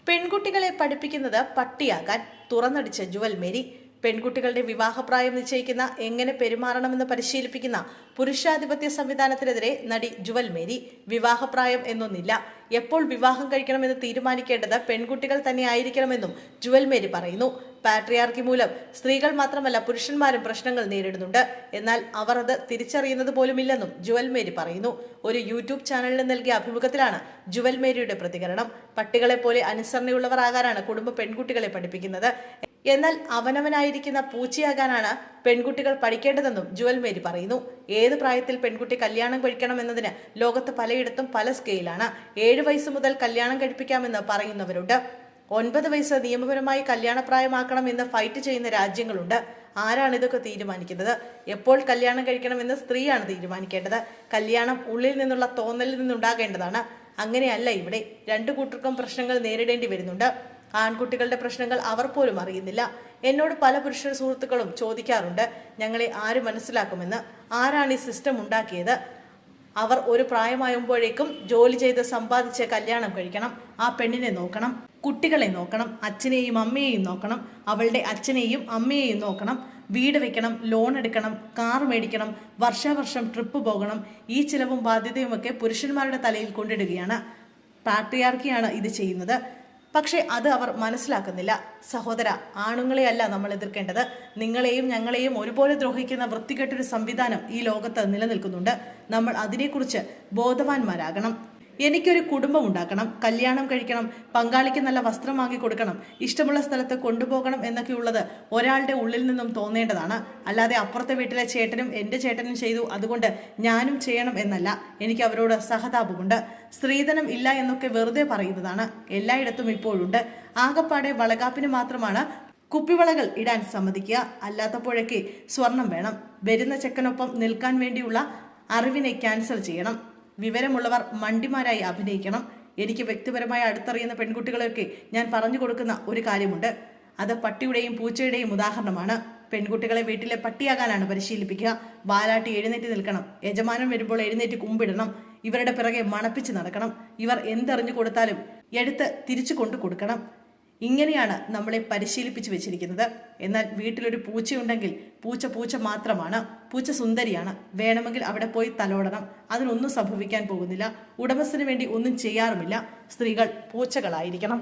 പെൺകുട്ടികളെ പഠിപ്പിക്കുന്നത് പട്ടിയാകാൻ തുറന്നടിച്ച് ജുവൽ മേരി. പെൺകുട്ടികളുടെ വിവാഹപ്രായം നിശ്ചയിക്കുന്ന എങ്ങനെ പെരുമാറണമെന്ന് പരിശീലിപ്പിക്കുന്ന പുരുഷാധിപത്യ സംവിധാനത്തിനെതിരെ നടി ജുവൽ മേരി. വിവാഹപ്രായം എന്നൊന്നില്ല, എപ്പോൾ വിവാഹം കഴിക്കണമെന്ന് തീരുമാനിക്കേണ്ടത് പെൺകുട്ടികൾ തന്നെ ആയിരിക്കണമെന്നും ജുവൽ മേരി പറയുന്നു. പാട്രിയാർക്കി മൂലം സ്ത്രീകൾ മാത്രമല്ല പുരുഷന്മാരും പ്രശ്നങ്ങൾ നേരിടുന്നുണ്ട്. എന്നാൽ അവർ അത് തിരിച്ചറിയുന്നത് പോലുമില്ലെന്നും ജുവൽ മേരി പറയുന്നു. ഒരു യൂട്യൂബ് ചാനലിന് നൽകിയ അഭിമുഖത്തിലാണ് ജുവൽ മേരിയുടെ പ്രതികരണം. പട്ടികളെ പോലെ അനുസരണയുള്ളവർ ആകാനാണ് കുടുംബ പെൺകുട്ടികളെ പഠിപ്പിക്കുന്നത്. എന്നാൽ അവനവനായിരിക്കുന്ന പൂച്ചയാകാനാണ് പെൺകുട്ടികൾ പഠിക്കേണ്ടതെന്നും ജുവൽ മേരി പറയുന്നു. ഏത് പ്രായത്തിൽ പെൺകുട്ടി കല്യാണം കഴിക്കണം എന്നതിന് ലോകത്ത് പലയിടത്തും പല സ്കെയിലാണ്. 7 വയസ്സ് മുതൽ കല്യാണം കഴിപ്പിക്കാമെന്ന് പറയുന്നവരുണ്ട്. 9 വയസ്സ് നിയമപരമായി കല്യാണപ്രായമാക്കണം എന്ന് ഫൈറ്റ് ചെയ്യുന്ന രാജ്യങ്ങളുണ്ട്. ആരാണ് ഇതൊക്കെ തീരുമാനിക്കുന്നത്? എപ്പോൾ കല്യാണം കഴിക്കണമെന്ന് സ്ത്രീയാണ് തീരുമാനിക്കേണ്ടത്. കല്യാണം ഉള്ളിൽ നിന്നുള്ള തോന്നലിൽ നിന്നുണ്ടാകേണ്ടതാണ്. അങ്ങനെയല്ല ഇവിടെ. രണ്ടു കൂട്ടർക്കും പ്രശ്നങ്ങൾ നേരിടേണ്ടി വരുന്നുണ്ട്. ആൺകുട്ടികളുടെ പ്രശ്നങ്ങൾ അവർ പോലും അറിയുന്നില്ല. എന്നോട് പല പുരുഷ സുഹൃത്തുക്കളും ചോദിക്കാറുണ്ട്, ഞങ്ങളെ ആര് മനസ്സിലാക്കുമെന്ന്. ആരാണ് ഈ സിസ്റ്റം ഉണ്ടാക്കിയത്? അവർ ഒരു പ്രായമാകുമ്പോഴേക്കും ജോലി ചെയ്ത് സമ്പാദിച്ച് കല്യാണം കഴിക്കണം. ആ പെണ്ണിനെ നോക്കണം, കുട്ടികളെ നോക്കണം, അച്ഛനെയും അമ്മയെയും നോക്കണം, അവളുടെ അച്ഛനെയും അമ്മയെയും നോക്കണം, വീട് വെക്കണം, ലോൺ എടുക്കണം, കാർ മേടിക്കണം, വർഷാവർഷം ട്രിപ്പ് പോകണം. ഈ ചിലവും ബാധ്യതയുമൊക്കെ പുരുഷന്മാരുടെ തലയിൽ കൊണ്ടിടുകയാണ്. പാട്രിയാർക്കിയാണ് ഇത് ചെയ്യുന്നത്. പക്ഷെ അത് അവർ മനസ്സിലാക്കുന്നില്ല. സഹോദര, ആണുങ്ങളെയല്ല നമ്മൾ എതിർക്കേണ്ടത്. നിങ്ങളെയും ഞങ്ങളെയും ഒരുപോലെ ദ്രോഹിക്കുന്ന വൃത്തികെട്ടൊരു സംവിധാനം ഈ ലോകത്ത് നിലനിൽക്കുന്നുണ്ട്. നമ്മൾ അതിനെക്കുറിച്ച് ബോധവാന്മാരാകണം. എനിക്കൊരു കുടുംബം ഉണ്ടാക്കണം, കല്യാണം കഴിക്കണം, പങ്കാളിക്ക് നല്ല വസ്ത്രം വാങ്ങിക്കൊടുക്കണം, ഇഷ്ടമുള്ള സ്ഥലത്ത് കൊണ്ടുപോകണം എന്നൊക്കെയുള്ളത് ഒരാളുടെ ഉള്ളിൽ നിന്നും തോന്നേണ്ടതാണ്. അല്ലാതെ അപ്പുറത്തെ വീട്ടിലെ ചേട്ടനും എൻ്റെ ചേട്ടനും ചെയ്തു അതുകൊണ്ട് ഞാനും ചെയ്യണം എന്നല്ല. എനിക്ക് അവരോട് സഹതാപമുണ്ട്. സ്ത്രീധനം ഇല്ല എന്നൊക്കെ വെറുതെ പറയുന്നതാണ്. എല്ലായിടത്തും ഇപ്പോഴുണ്ട്. ആകപ്പാടെ വളകാപ്പിന് മാത്രമാണ് കുപ്പിവളകൾ ഇടാൻ സമ്മതിക്കുക. അല്ലാത്തപ്പോഴൊക്കെ സ്വർണം വേണം. വരുന്ന ചെക്കനൊപ്പം നിൽക്കാൻ വേണ്ടിയുള്ള അറിവിനെ ക്യാൻസൽ ചെയ്യണം. വിവരമുള്ളവർ മണ്ടിമാരായി അഭിനയിക്കണം. എനിക്ക് വ്യക്തിപരമായി അടുത്തറിയുന്ന പെൺകുട്ടികളെയൊക്കെ ഞാൻ പറഞ്ഞു കൊടുക്കുന്ന ഒരു കാര്യമുണ്ട്. അത് പട്ടിയുടെയും പൂച്ചയുടെയും ഉദാഹരണമാണ്. പെൺകുട്ടികളെ വീട്ടിലെ പട്ടിയാകാനാണ് പരിശീലിപ്പിക്കുക. വാലാട്ടി എഴുന്നേറ്റ് നിൽക്കണം. യജമാനൻ വരുമ്പോൾ എഴുന്നേറ്റ് കുമ്പിടണം. ഇവരുടെ പിറകെ മണപ്പിച്ച് നടക്കണം. ഇവർ എന്തെറിഞ്ഞു കൊടുത്താലും എടുത്ത് തിരിച്ചു കൊണ്ടു കൊടുക്കണം. ഇങ്ങനെയാണ് നമ്മളെ പരിശീലിപ്പിച്ചു വെച്ചിരിക്കുന്നത്. എന്നാൽ വീട്ടിലൊരു പൂച്ചയുണ്ടെങ്കിൽ പൂച്ച മാത്രമാണ്. പൂച്ച സുന്ദരിയാണ്. വേണമെങ്കിൽ അവിടെ പോയി തലോടണം. അതിനൊന്നും സംഭവിക്കാൻ പോകുന്നില്ല. ഉടമസ്ഥന് വേണ്ടി ഒന്നും ചെയ്യാറുമില്ല. സ്ത്രീകൾ പൂച്ചകളായിരിക്കണം.